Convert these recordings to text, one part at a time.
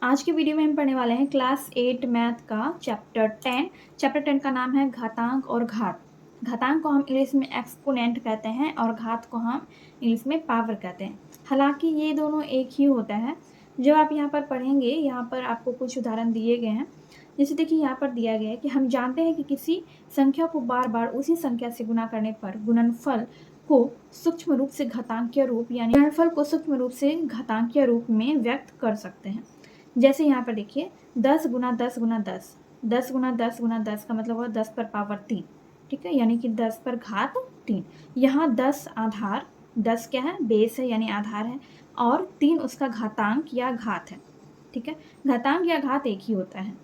आज के वीडियो में हम पढ़ने वाले हैं क्लास 8 मैथ का चैप्टर 10 का नाम है घातांक और घात। घातांक को हम इंग्लिश में एक्सपोनेंट कहते हैं और घात को हम इंग्लिश में पावर कहते हैं। हालांकि ये दोनों एक ही होता है। जो आप यहाँ पर पढ़ेंगे, यहाँ पर आपको कुछ उदाहरण दिए गए हैं। जैसे देखिए, यहाँ पर दिया गया है कि हम जानते हैं कि किसी संख्या को बार बार उसी संख्या से गुना करने पर गुणनफल को सूक्ष्म रूप से घातांकीय रूप यानी गुणनफल को सूक्ष्म रूप से घातांकीय रूप में व्यक्त कर सकते हैं। जैसे यहाँ पर देखिए 10 गुना 10 गुना 10, 10 गुना 10 गुना 10 का मतलब हुआ 10 पर पावर 3, ठीक है, यानी कि 10 पर घात 3। यहाँ 10 आधार, 10 क्या है, बेस है यानी आधार है, और 3 उसका घातांक या घात है, ठीक है। घातांक या घात एक ही होता है।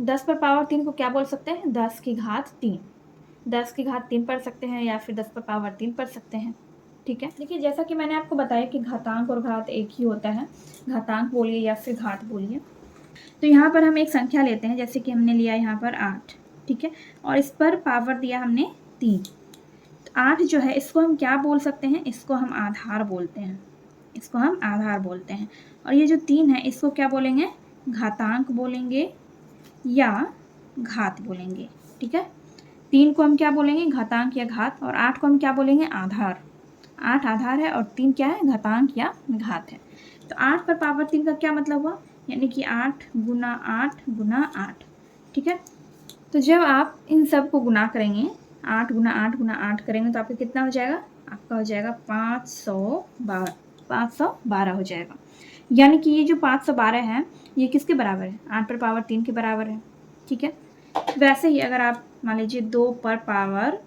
10 पर पावर 3 को क्या बोल सकते हैं, 10 की घात 3, 10 की घात 3 पढ़ सकते हैं या फिर 10 पर पावर 3 पढ़ सकते हैं, ठीक है। देखिए, जैसा कि मैंने आपको बताया कि घातांक और घात एक ही होता है। घातांक बोलिए या फिर घात बोलिए। तो यहाँ पर हम एक संख्या लेते हैं, जैसे कि हमने लिया यहाँ पर 8, ठीक है, और इस पर पावर दिया हमने 3। तो 8 जो है, इसको हम क्या बोल सकते हैं, इसको हम आधार बोलते हैं, इसको हम आधार बोलते हैं। और ये जो 3 है, इसको क्या बोलेंगे, घातांक बोलेंगे या घात बोलेंगे, ठीक है। 3 को हम क्या बोलेंगे, घातांक या घात, और 8 को हम क्या बोलेंगे, आधार। 8 आधार है और 3 क्या है, घातांक या घात है। तो 8 पर पावर 3 का क्या मतलब हुआ, यानी कि 8 गुना 8 गुना 8, ठीक है। तो जब आप इन सब को गुना करेंगे, 8 गुना 8 गुना 8 करेंगे, तो आपका कितना हो जाएगा, आपका हो जाएगा 512 हो जाएगा। यानी कि ये जो 512 है, ये किसके बराबर है, 8 पर पावर 3 के बराबर है, ठीक है। वैसे ही अगर आप मान लीजिए 2 पर पावर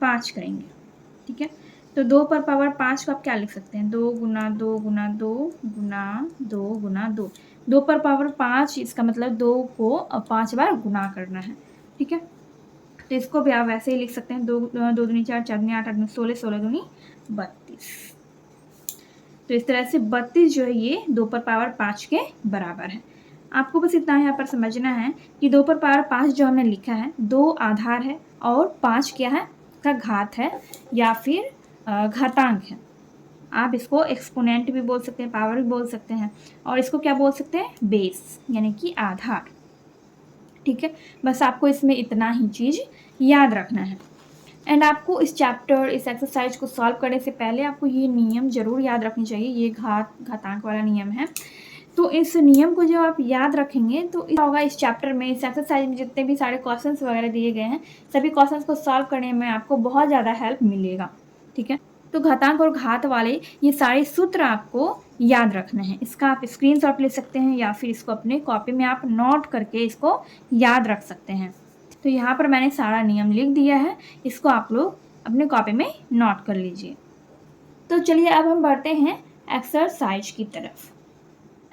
5 करेंगे, ठीक है, तो 2 पर पावर 5 को आप क्या लिख सकते हैं, 2 गुना 2 गुना 2 गुना 2 गुना 2। 2 पर पावर 5, इसका मतलब 2 को 5 बार गुना करना है, ठीक है। तो इसको भी आप वैसे ही लिख सकते हैं, 2 2 दूनी 4, 4 दूनी 8, 8 दूनी 16, 16 दूनी 32। तो इस तरह से 32 जो है ये 2 पर पावर 5 के बराबर है। आपको बस इतना यहाँ पर समझना है कि 2 पर पावर 5 जो हमने लिखा है, 2 आधार है और 5 क्या है, का घात है या फिर घातांक है। आप इसको एक्सपोनेंट भी बोल सकते हैं, पावर भी बोल सकते हैं, और इसको क्या बोल सकते हैं, बेस यानी कि आधार, ठीक है। बस आपको इसमें इतना ही चीज़ याद रखना है। एंड आपको इस चैप्टर, इस एक्सरसाइज को सॉल्व करने से पहले आपको ये नियम जरूर याद रखनी चाहिए। ये घातांक वाला नियम है। तो इस नियम को जब आप याद रखेंगे तो क्या होगा, इस चैप्टर में, इस एक्सरसाइज में जितने भी सारे क्वेश्चंस वगैरह दिए गए हैं, सभी क्वेश्चंस को सॉल्व करने में आपको बहुत ज़्यादा हेल्प मिलेगा, ठीक है। तो घातांक और घात वाले ये सारे सूत्र आपको याद रखने हैं। इसका आप स्क्रीनशॉट ले सकते हैं या फिर इसको अपने कॉपी में आप नोट करके इसको याद रख सकते हैं। तो यहाँ पर मैंने सारा नियम लिख दिया है, इसको आप लोग अपने कॉपी में नोट कर लीजिए। तो चलिए अब हम बढ़ते हैं एक्सरसाइज की तरफ।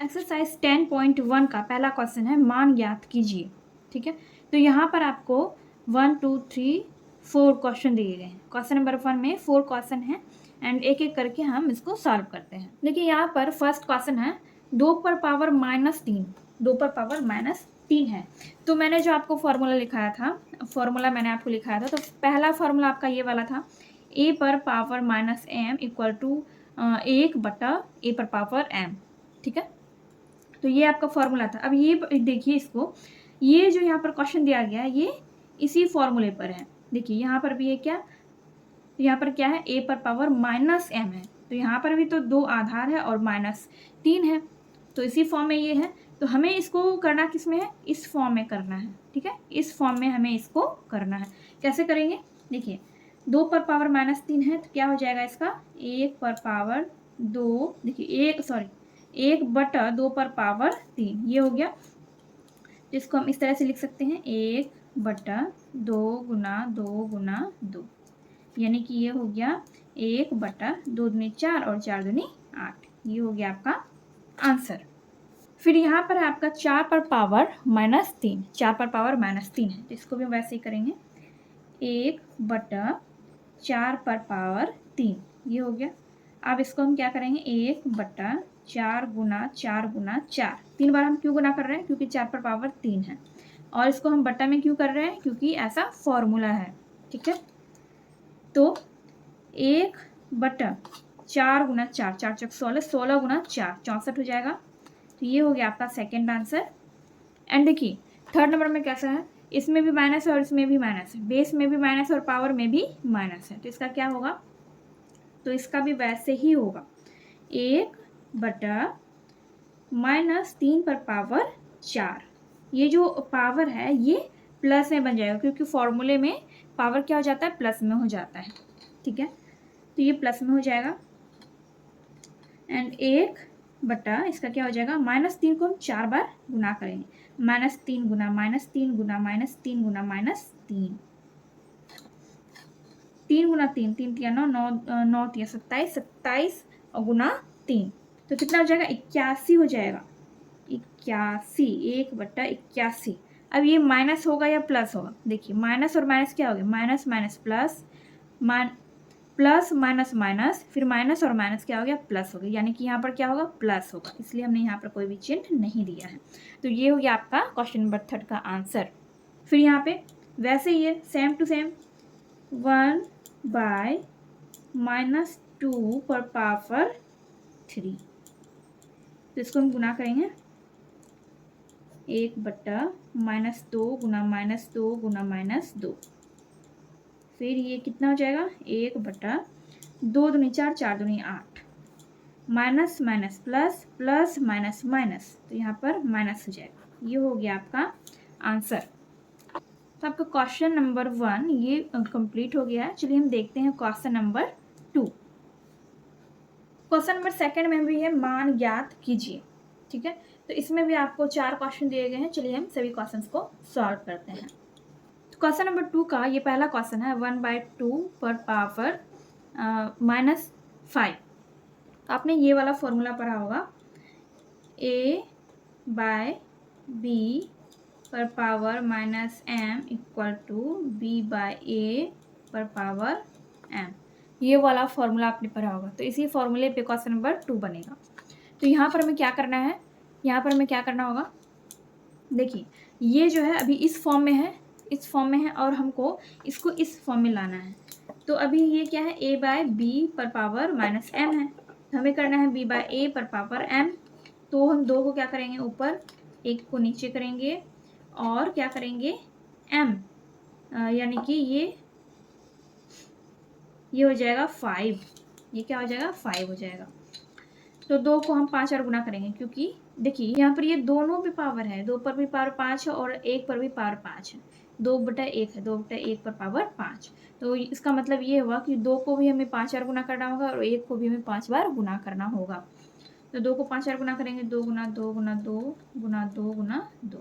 एक्सरसाइज 10.1 का पहला क्वेश्चन है, मान ज्ञात कीजिए, ठीक है। तो यहाँ पर आपको 1 2 3 4 क्वेश्चन दिए गए हैं। क्वेश्चन नंबर 1 में 4 क्वेश्चन है एंड एक एक करके हम इसको सॉल्व करते हैं। देखिए, यहाँ पर फर्स्ट क्वेश्चन है, 2 पर पावर -3, 2 पर पावर -3 है। तो मैंने जो आपको फॉर्मूला लिखाया था, फॉर्मूला मैंने आपको लिखाया था, तो पहला फॉर्मूला आपका ये वाला था, a पर power -m equal to 1/a पर पावर m, ठीक है। तो ये आपका फॉर्मूला था। अब ये देखिए, इसको, ये जो यहाँ पर क्वेश्चन दिया गया है, ये इसी फॉर्मूले पर है। देखिए यहाँ पर भी ये क्या, यहाँ पर क्या है, a पर पावर -m है, तो यहाँ पर भी तो 2 आधार है और -3 है, तो इसी फॉर्म में ये है। तो हमें इसको करना किस में है, इस फॉर्म में करना है, ठीक है। इस फॉर्म में हमें इसको करना है। कैसे करेंगे, देखिए 2 पर पावर -3 है, तो क्या हो जाएगा इसका, 1 पर पावर 2, देखिए 1/2 पर पावर 3, ये हो गया। जिसको हम इस तरह से लिख सकते हैं, 1/2 गुना 2 गुना 2, यानी कि ये हो गया 1/2 दूनी 4 और 4 दूनी 8, ये हो गया आपका आंसर। फिर यहाँ पर आपका 4 पर पावर -3, 4 पर पावर -3 है, तो इसको भी वैसे ही करेंगे, 1/4 पर पावर 3, ये हो गया। अब इसको हम क्या करेंगे, 1/4 गुना 4 गुना 4, 3 बार हम क्यों गुना कर रहे हैं, क्योंकि 4 पर पावर 3 है, और इसको हम बट्टा में क्यों कर रहे हैं, क्योंकि ऐसा फॉर्मूला है, ठीक है। तो 1/4 गुना 4, 4 चौक 16, 16 गुना 4 64 हो जाएगा, तो ये हो गया आपका सेकेंड आंसर। एंड देखिए थर्ड नंबर में कैसा है, इसमें भी माइनस है और इसमें भी माइनस है, बेस में भी माइनस और पावर में भी माइनस है, तो इसका क्या होगा, तो इसका भी वैसे ही होगा 1/-3 पर पावर 4। ये जो पावर है ये प्लस में बन जाएगा क्योंकि फॉर्मूले में पावर क्या हो जाता है, प्लस में हो जाता है। ठीक है, तो ये प्लस में हो जाएगा। एंड 1/, इसका क्या हो जाएगा, -3 को हम 4 बार गुना करेंगे, -3 गुना -3 गुना -3 गुना -3, 3 गुना 3, 3 तिया 9, 9 तिया 27, 27 और गुना 3, तो कितना हो जाएगा, 81 हो जाएगा। 81, 1/81। अब ये माइनस होगा या प्लस होगा, देखिए माइनस और माइनस क्या हो गया, minus minus plus, plus minus minus, फिर माइनस और माइनस क्या हो गया, प्लस हो गया, यानी कि यहाँ पर क्या होगा, प्लस होगा, इसलिए हमने यहाँ पर कोई भी चिन्ह नहीं दिया है। तो ये हो गया आपका क्वेश्चन नंबर 3 का आंसर। फिर यहाँ पे वैसे ही है, सेम टू सेम, 1/-2 पर पावर 3, तो इसको हम गुना करेंगे, 1/-2 गुना -2 गुना -2, फिर ये कितना हो जाएगा, 1/2 दूनी 4, 4 दूनी 8, minus minus plus, plus minus minus, तो यहाँ पर माइनस हो जाएगा। ये हो गया आपका आंसर। तो आपका क्वेश्चन नंबर 1 ये कंप्लीट हो गया है। चलिए हम देखते हैं क्वेश्चन नंबर 2। क्वेश्चन नंबर 2 में भी है मान ज्ञात कीजिए। ठीक है, तो इसमें भी आपको 4 क्वेश्चन दिए गए हैं। चलिए हम सभी क्वेश्चंस को सॉल्व करते हैं। तो क्वेश्चन नंबर 2 का ये पहला क्वेश्चन है, 1/2 पर पावर -5। तो आपने ये वाला फॉर्मूला पढ़ा होगा, A/B पर power -m equal to B/A पर पावर m। ये वाला फॉर्मूला आपने पढ़ा होगा, तो इसी फॉर्मूले पे क्वेश्चन नंबर 2 बनेगा। तो यहाँ पर हमें क्या करना है, यहाँ पर हमें क्या करना होगा, देखिए ये जो है अभी इस फॉर्म में है, इस फॉर्म में है, और हमको इसको इस फॉर्म में लाना है। तो अभी ये क्या है, A/B पर पावर -m है, तो हमें करना है B/A पर पावर m। तो हम 2 को क्या करेंगे, ऊपर, 1 को नीचे करेंगे, और क्या करेंगे, m, यानी कि ये हो जाएगा 5, ये क्या हो जाएगा, 5 हो जाएगा। तो 2 को हम 5 और गुना करेंगे, क्योंकि देखिए यहाँ पर ये दोनों पे पावर है, 2 पर भी पावर 5 है और 1 पर भी पावर 5 है, 2/1 है, 2/1 पर पावर 5। तो इसका मतलब ये हुआ कि 2 को भी हमें 5 बार गुना करना होगा और 1 को भी हमें 5 बार गुना करना होगा। तो 2 को 5 बार गुना करेंगे, 2 गुना 2 गुना 2 गुना 2 गुना 2,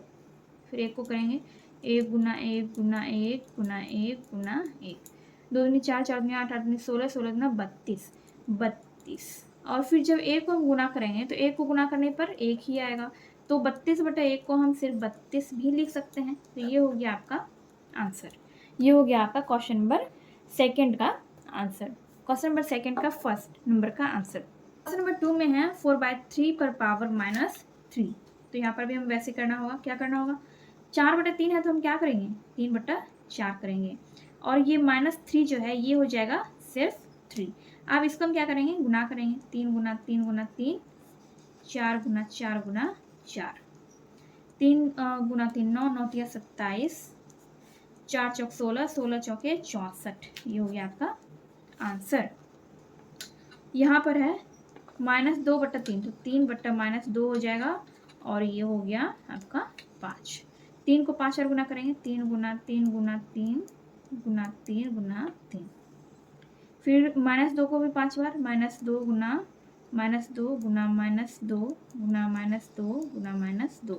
फिर 1 को करेंगे 1 गुना 1 गुना 1 गुना 1 गुना 1, 2 दूनी 4, 4 दूनी 8, 8 दूनी 16, 16 दूना 32, 32। और फिर जब 1 को हम गुना करेंगे तो 1 को गुना करने पर 1 ही आएगा, तो 32/1 को हम सिर्फ 32 भी लिख सकते हैं। तो ये हो गया आपका आंसर। ये हो गया आपका क्वेश्चन नंबर 2 का आंसर। क्वेश्चन नंबर 2 का फर्स्ट नंबर का आंसर। क्वेश्चन नंबर 2 में है 4/3 पर पावर -3। तो यहाँ पर भी हम वैसे करना होगा, क्या करना होगा, 4/3 है तो हम क्या करेंगे, 3/4 करेंगे, और ये -3 जो है ये हो जाएगा सिर्फ 3। अब इसको हम क्या करेंगे, गुना करेंगे, 3 गुना 3 गुना 3, 4 गुना 4 गुना 4, 3 गुना 3 9, 9 तिया 27, 4 चौक 16, 16 चौके 64। ये हो गया आपका आंसर। यहाँ पर है -2/3, तो 3/-2 हो जाएगा, और ये हो गया आपका 5। 3 को 5 और गुना करेंगे, 3 गुना 3 गुना 3 गुना 3 गुना 3, फिर -2 को भी 5 बार, -2 गुना -2 गुना -2 गुना -2 गुना -2,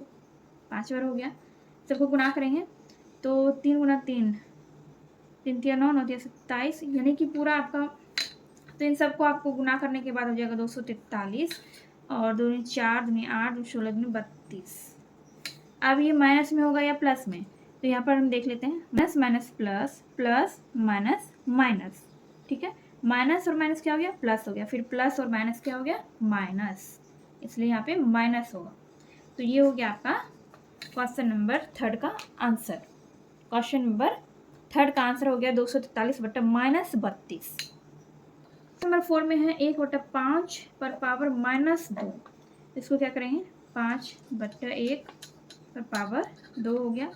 5 बार हो गया। सबको गुना करेंगे तो 3 गुना 3, 3 तिया 9, 9 तिया 27, यानी कि पूरा आपका, तो इन सबको आपको गुना करने के बाद हो जाएगा 243, और 2 दूनी 4, दूनी 8, 16 दूनी 32। अब ये माइनस में होगा या प्लस में, तो यहाँ पर हम देख लेते हैं, minus minus plus, plus minus minus. ठीक है, माइनस और माइनस क्या हो गया, प्लस हो गया, फिर प्लस और माइनस क्या हो गया, माइनस, इसलिए यहाँ पे माइनस होगा। तो ये हो गया आपका क्वेश्चन नंबर 3 का आंसर। क्वेश्चन नंबर 3 का आंसर हो गया 243/-32। नंबर 4 में है 1/5 पर पावर -2। इसको क्या करेंगे, 5/1 पर पावर 2 हो गया।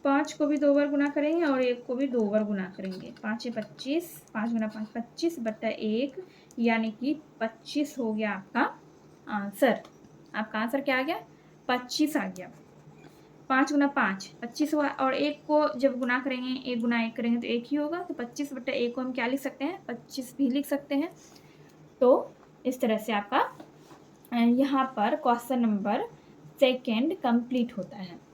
5 को भी 2 बार गुना करेंगे और 1 को भी 2 बार गुना करेंगे। 5 × 25, 5 × 5 25/1 यानी कि 25 हो गया आपका आंसर। आपका आंसर क्या आ गया? 25 आ गया। 5 × 5 25 हुआ और 1 को जब गुना करेंगे, 1 × 1 करेंगे तो 1 ही होगा। तो 25/1 को हम क्या लिख सकते हैं? 25 भी लिख सकते हैं। तो इस तरह से आपका यहाँ पर क्वेश्चन नंबर 2 कंप्लीट होता है।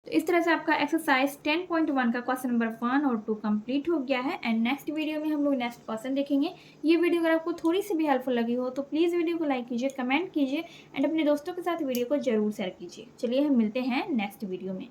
तो इस तरह से आपका एक्सरसाइज 10.1 का क्वेश्चन नंबर 1 और 2 कंप्लीट हो गया है। एंड नेक्स्ट वीडियो में हम लोग नेक्स्ट क्वेश्चन देखेंगे। ये वीडियो अगर आपको थोड़ी सी भी हेल्पफुल लगी हो तो प्लीज़ वीडियो को लाइक कीजिए, कमेंट कीजिए एंड अपने दोस्तों के साथ वीडियो को जरूर शेयर कीजिए। चलिए हम मिलते हैं नेक्स्ट वीडियो में।